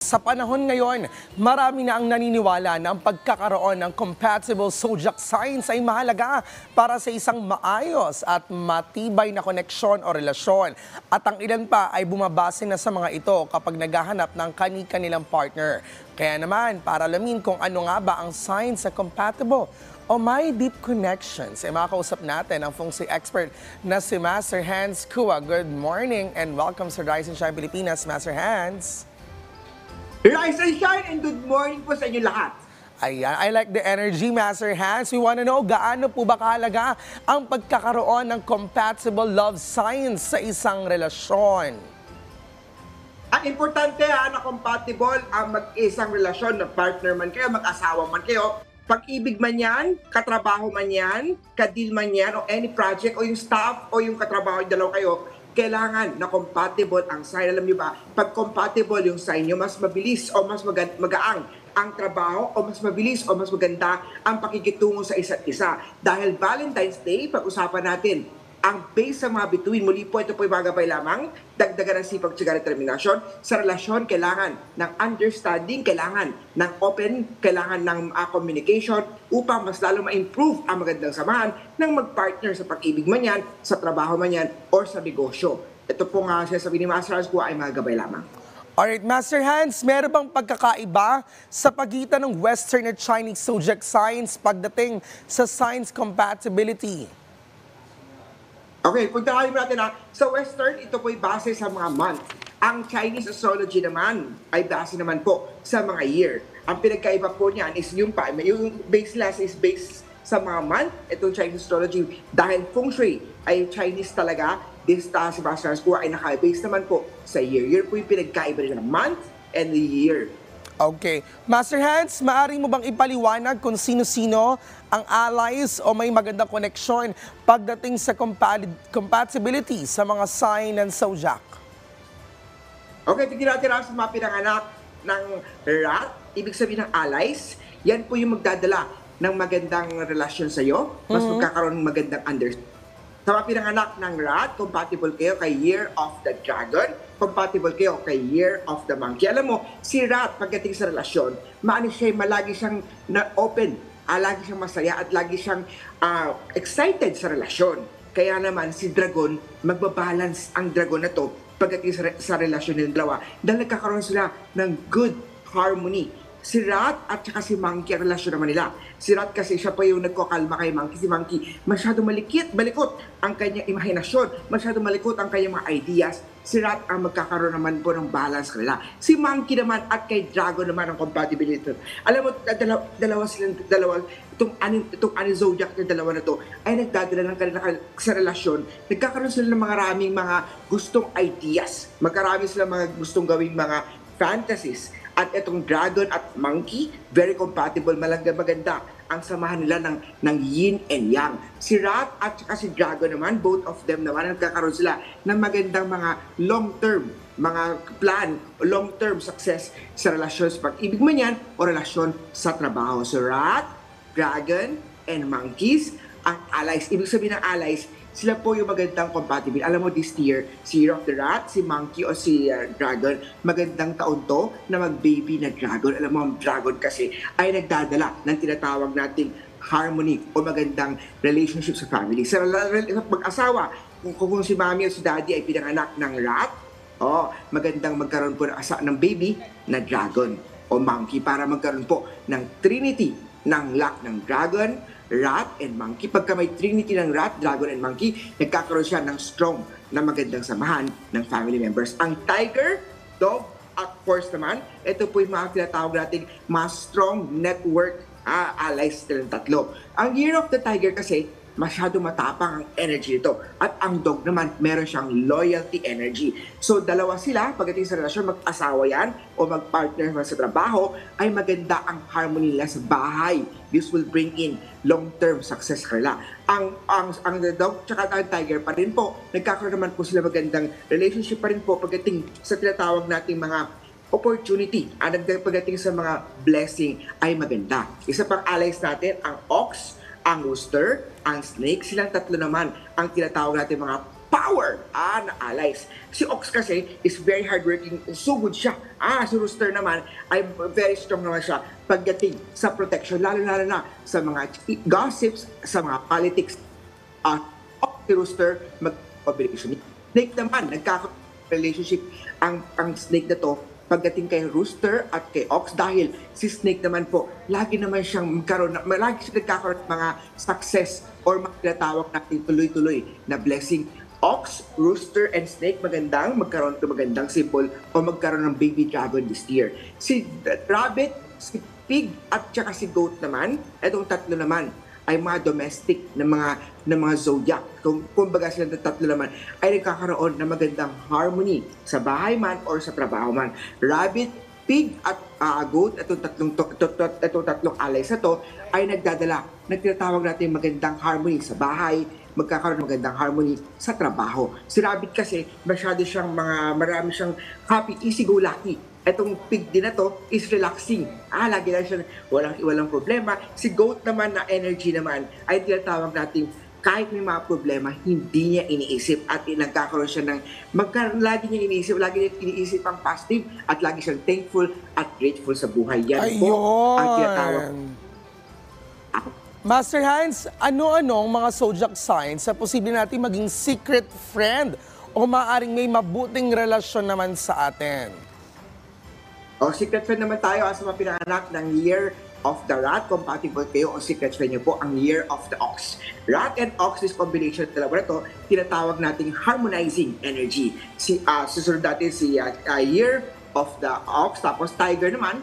Sa panahon ngayon, marami na ang naniniwala na ang pagkakaroon ng compatible zodiac signs ay mahalaga para sa isang maayos at matibay na koneksyon o relasyon. At ang ilan pa ay bumabase na sa mga ito kapag naghahanap ng kani-kanilang partner. Kaya naman, para alamin kung ano nga ba ang signs sa compatible o may deep connections, ay makakausap natin ang feng shui expert na si Master Hans Kua. Good morning and welcome sa Rise and Shine Pilipinas, Master Hans. Rise and shine and good morning po sa inyo lahat. Ayan, I like the energy, Master Hans. We want to know, gaano po ba kahalaga ang pagkakaroon ng compatible love signs sa isang relasyon? Ang importante na compatible ang mag-isang relasyon, na partner man kayo, mag-asawa man kayo, pag-ibig man yan, katrabaho man yan, kadil man yan, o any project, o yung staff, o yung katrabaho, yung dalawa kayo, kailangan na compatible ang sign. Alam niyo ba, pag compatible yung sign nyo, mas mabilis o mas magaang ang trabaho o mas mabilis o mas maganda ang pakikitungo sa isa't isa. Dahil Valentine's Day, pag-usapan natin, ang base sa mga bituin, muli po, ito po yung magabay lamang, dagdagan ng sipag, tsaga, determinasyon. Sa relasyon, kailangan ng understanding, kailangan ng open, kailangan ng communication upang mas lalo ma-improve ang magandang samahan ng mag-partner sa pag-ibig man yan, sa trabaho man yan, or sa negosyo. Ito po nga sabi ni Master Hans Kua ay magabay lamang. Alright, Master Hans, meron bang pagkakaiba sa pagitan ng Western at Chinese zodiac signs pagdating sa signs compatibility? Okay, punta tayo natin sa Western, ito po'y base sa mga month. Ang Chinese astrology naman ay base naman po sa mga year. Ang pinagkaiba po niyan is yung base last is based sa mga month. Itong Chinese astrology, dahil feng shui ay Chinese talaga, si Master Hans Kua ay naka-base naman po sa year. Year po yung pinagkaiba rin ng month and the year. Okay. Master Hans, maaari mo bang ipaliwanag kung sino-sino ang allies o may magandang koneksyon pagdating sa compatibility sa mga sign ng zodiac? Okay, tignan natin sa mga pinanganak ng rat, ibig sabihin ng allies, yan po yung magdadala ng magandang relasyon sa iyo, mas magkakaroon ng magandang understanding. Sa mga pinanganak ng rat, compatible kayo kay Year of the Dragon, compatible kayo kay Year of the Monkey. Alam mo, si rat pagdating sa relasyon, malagi siyang open, lagi siyang masaya at lagi siyang excited sa relasyon. Kaya naman si dragon, magbabalance ang dragon na to pagdating sa relasyon ng dalawa dahil nagkakaroon sila ng good harmony. Si rat at saka si monkey ang relasyon naman nila. Si rat kasi siya pa yung nagkakalma kay monkey. Si monkey, masyado malikot ang kanyang imahinasyon, masyado malikot ang kanyang mga ideas. Si rat ang magkakaroon naman po ng balance kanila. Si monkey naman at kay dragon naman ang compatibility. Alam mo, itong zodiac na dalawa na to ay nagdadala ng kanila sa relasyon. Nagkakaroon sila ng maraming mga gustong ideas. Magkarami sila mga gustong gawing mga fantasies. At itong dragon at monkey, very compatible, maganda ang samahan nila ng yin and yang. Si rat at saka si dragon naman, both of them naman, nagkakaroon sila ng magandang mga long-term, mga plan, long-term success sa relasyon sa pag-ibig man yan o relasyon sa trabaho. So rat, dragon, and monkeys, ang allies. Ibig sabihin ng allies, sila po yung magandang compatible. Alam mo, this year, si Year of the Rat, si Monkey o si Dragon, magandang taon to na mag-baby na Dragon. Alam mo, ang Dragon kasi ay nagdadala ng tinatawag nating harmony o magandang relationship sa family. Sa pag-asawa, kung si Mami o si Daddy ay pinanganak ng Rat, magandang magkaroon po ng baby na Dragon o Monkey para magkaroon po ng trinity ng luck ng Dragon, rat, and monkey. Pagka may trinity ng rat, dragon, and monkey, nagkakaroon siya ng strong na magandang samahan ng family members. Ang tiger, dog, at horse naman, ito po yung mga tinatawag nating mga strong network allies ng tatlo. Ang Year of the Tiger kasi, masyado matapang ang energy nito. At ang dog naman, meron siyang loyalty energy. So, dalawa sila, pagdating sa relasyon, mag-asawa yan o mag-partner sa trabaho, ay maganda ang harmony nila sa bahay. This will bring in long-term success kanila. Ang dog tsaka ang tiger pa rin po, nagkakaroon naman po sila magandang relationship pa rin po pagdating sa tinatawag nating mga opportunity. Pagdating sa mga blessing ay maganda. Isa pang allies natin, ang ox, ang rooster, ang snake, silang tatlo naman ang tinatawag natin mga power na allies. Si Ox kasi is very hardworking, so good siya Si Rooster naman ay very strong naman siya pagdating sa protection, lalo-lalo na sa mga gossips, sa mga politics. Si Rooster mag-combination. Snake naman, nagkaka-relationship ang Snake na to pagdating kay Rooster at kay Ox dahil si Snake naman po, lagi naman siyang lagi siya nagkakaroon ng mga success or mga tinatawag natin tuloy-tuloy na blessing. Ox, Rooster, and Snake magkaroon ng magandang symbol o magkaroon ng baby dragon this year. Si Rabbit, si Pig, at saka si Goat naman, itong tatlo naman ay mga domestic na mga zodiac. Kumbaga sila ng tatlo naman ay nagkakaroon ng magandang harmony sa bahay man or sa trabaho man. Rabbit, Pig at Goat, itong tatlong allies na to ay nagtatawag natin magandang harmony sa bahay, magkakaroon ng magandang harmony sa trabaho. Si Rabbit kasi marami siyang happy, easy-go-lucky. Etong Pig din na to is relaxing. Lagi lang siya, walang problema. Si Goat naman na energy naman ay tinatawag natin kahit may mga problema, hindi niya iniisip at nagkakaroon siya lagi niya iniisip ang positive at lagi siyang thankful at grateful sa buhay. Yan po ang tinatawag. Master Hans, ano-anong mga zodiac signs sa posible natin maging secret friend o maaaring may mabuting relasyon naman sa atin? Secret friend naman tayo sa mga pinanganak ng Year of the Rat. Compatible kayo o secret friend nyo po ang Year of the Ox. Rat and Ox, this combination dalawa na to, tinatawag nating harmonizing energy. Susunod natin si Year of the Ox, tapos Tiger naman,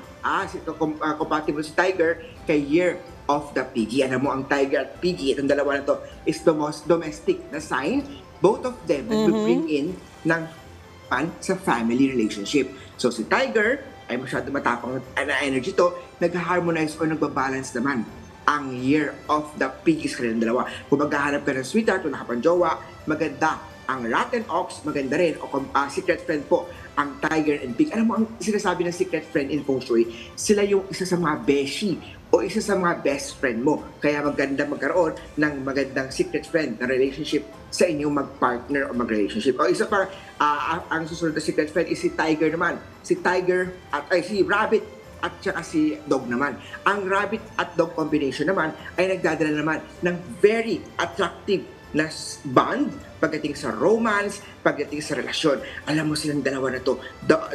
compatible si Tiger kay Year of the Piggy. Alam mo, ang Tiger at Piggy, itong dalawa na to, is the most domestic na sign. Both of them will bring in ng sa family relationship. So si Tiger ay masyado matapang na energy to, nag-harmonize o nagbabalance naman ang Year of the Piggies kanilang dalawa. Kung maghahanap ka ng sweetheart, wala ka pang jowa, maganda ang Rat and Ox, maganda rin. O secret friend po, ang Tiger and Pig. Alam mo, ang sinasabi ng secret friend in Feng Shui, sila yung isa sa mga beshi o isa sa mga best friend mo. Kaya maganda magkaroon ng magandang secret friend na relationship sa inyong mag-partner o mag-relationship. O isa pa, ang susunod na secret friend is si Tiger naman. Si Rabbit at saka si Dog naman. Ang Rabbit at Dog combination naman ay nagdadala naman ng very attractive na bond pagdating sa romance, pagdating sa relasyon. Alam mo silang dalawa na to.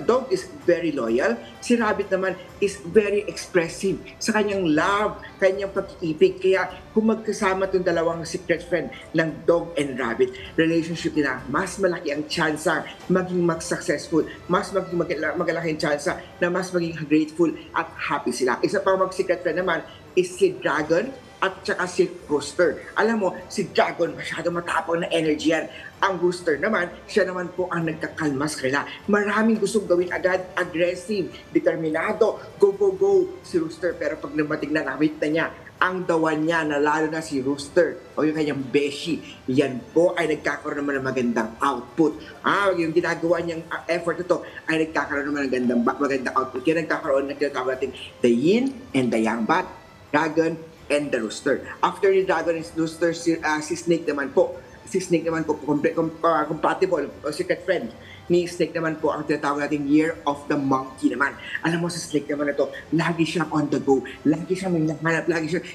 Dog is very loyal. Si Rabbit naman is very expressive sa kanyang love, kanyang pag-ibig. Kaya kung magkasama itong dalawang secret friend ng Dog and Rabbit, relationship nila, mas malaki ang tsansa maging successful, mas maging magalaki ang tsansa na mas maging grateful at happy sila. Isa pa mag-secret friend naman is si Dragon at saka si Rooster. Alam mo, si Dragon masyado matapang na energy yan. Ang Rooster naman, siya naman po ang nagkakalma sa kanila. Maraming gustong gawin agad, aggressive, determinado, go, go, go si Rooster. Pero pag namating na namit na niya, ang dawan niya na lalo na si Rooster o yung kanyang beshi, yan po ay nagkakaroon naman ng magandang output. Yung ginagawa niyang effort ito ay nagkakaroon naman ng magandang output. Yan nagkakaroon ng tinatawag natin the yin and the yang, bat, Dragon, and the Rooster. After ni Dragon and Rooster, si Snake naman po. Si Snake naman po, compatible o secret friend ni Snake naman po ang tinatawag natin Year of the Monkey naman. Alam mo, sa Snake naman na to, lagi siyang on the go. Lagi siyang may nahanap,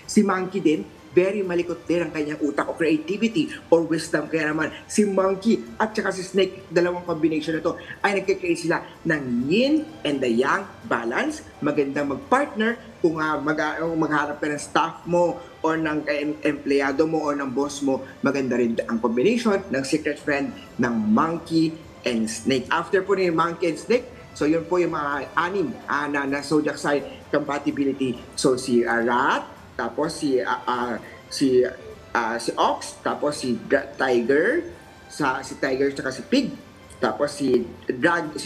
si Monkey din, very malikot din ang kanyang utak o creativity or wisdom. Kaya naman, si Monkey at saka si Snake, dalawang combination na to, ay nagkikreate sila ng yin and the yang balance. Magandang mag-partner kung magharap ka ng staff mo or ng empleyado mo or ng boss mo. Maganda rin ang combination ng secret friend ng Monkey and Snake. After po ni Monkey and Snake, so yun po yung mga anim na zodiac sign compatibility. So si Rat, tapos si Ox, tapos si Tiger, si Tiger at si Pig, tapos si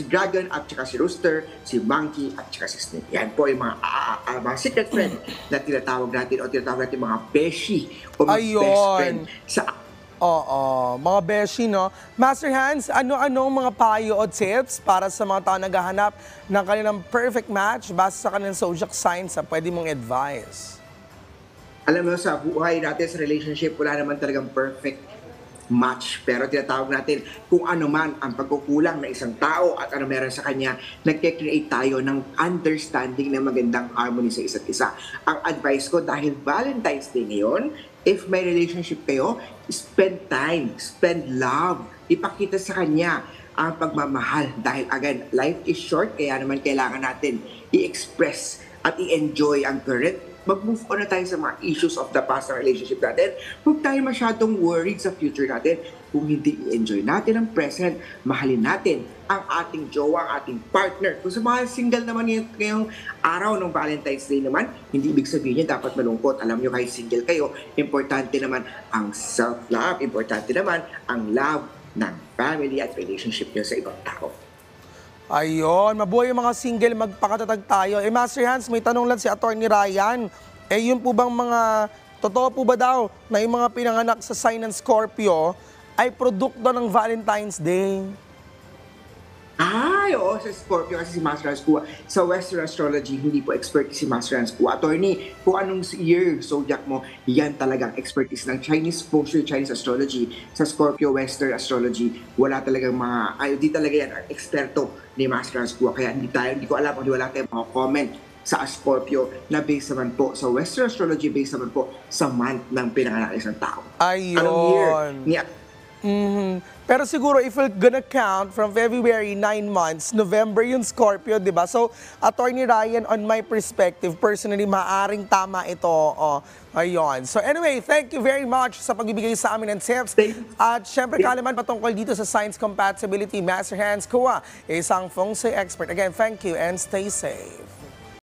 Dragon at saka si Rooster, si Monkey at saka si Snake. Yan po yung mga secret friend na tinatawag natin o tinatawag natin mga beshi o mga best friend sa mga beshi, no? Master Hans, ano-anong mga payo o tips para sa mga tao naghahanap ng kanilang perfect match base sa kanilang zodiac signs na pwede mong advice? Alam mo, sa buhay natin, sa relationship, wala naman talagang perfect match. Pero tinatawag natin kung ano man ang pagkukulang ng isang tao at ano meron sa kanya, nagke-create tayo ng understanding na magandang harmony sa isa't isa. Ang advice ko, dahil Valentine's Day ngayon, if may relationship kayo, spend time, spend love, ipakita sa kanya ang pagmamahal. Dahil again, life is short, kaya naman kailangan natin i-express at i-enjoy ang current. Mag-move on na tayo sa mga issues of the past na relationship natin. Huwag tayo masyadong worried sa future natin. Kung hindi i-enjoy natin ang present, mahalin natin ang ating jowa, ang ating partner. Kung sa mga single naman ngayong araw ng Valentine's Day naman, hindi ibig sabihin niya dapat malungkot. Alam nyo, kahit single kayo, importante naman ang self-love, importante naman ang love ng family at relationship nyo sa ibang tao. Ayun, mabuhay yung mga single, magpakatatag tayo. Master Hans, may tanong lang si Attorney Ryan. Yun po bang mga, totoo po ba daw na yung mga pinanganak sa sign ng Scorpio ay produkto ng Valentine's Day? Ay, oo, sa Scorpio kasi si Master Hans Kua. Sa Western Astrology, hindi po expert si Master Hans Kua. Attorney, kung anong year zodiac mo, yan talagang expertise ng Chinese feng shui, Chinese astrology. Sa Scorpio Western Astrology, wala talagang di talaga yan ang eksperto ni Master Hans Kua. Kaya hindi ko alam kung wala tayong mga comment sa Scorpio na based naman po sa Western Astrology, based naman po sa month ng pinanganak ng isang tao. Ayun. Anong year ni Pero siguro if we're gonna count from February, 9 months, November yung Scorpio, di ba? So, Attorney Ryan, on my perspective, personally, maaring tama ito. Ayun. So anyway, thank you very much sa pagbibigay sa amin ng tips. At syempre, kalaman patungkol dito sa science compatibility, Master Hans Kua, isang feng shui expert. Again, thank you and stay safe.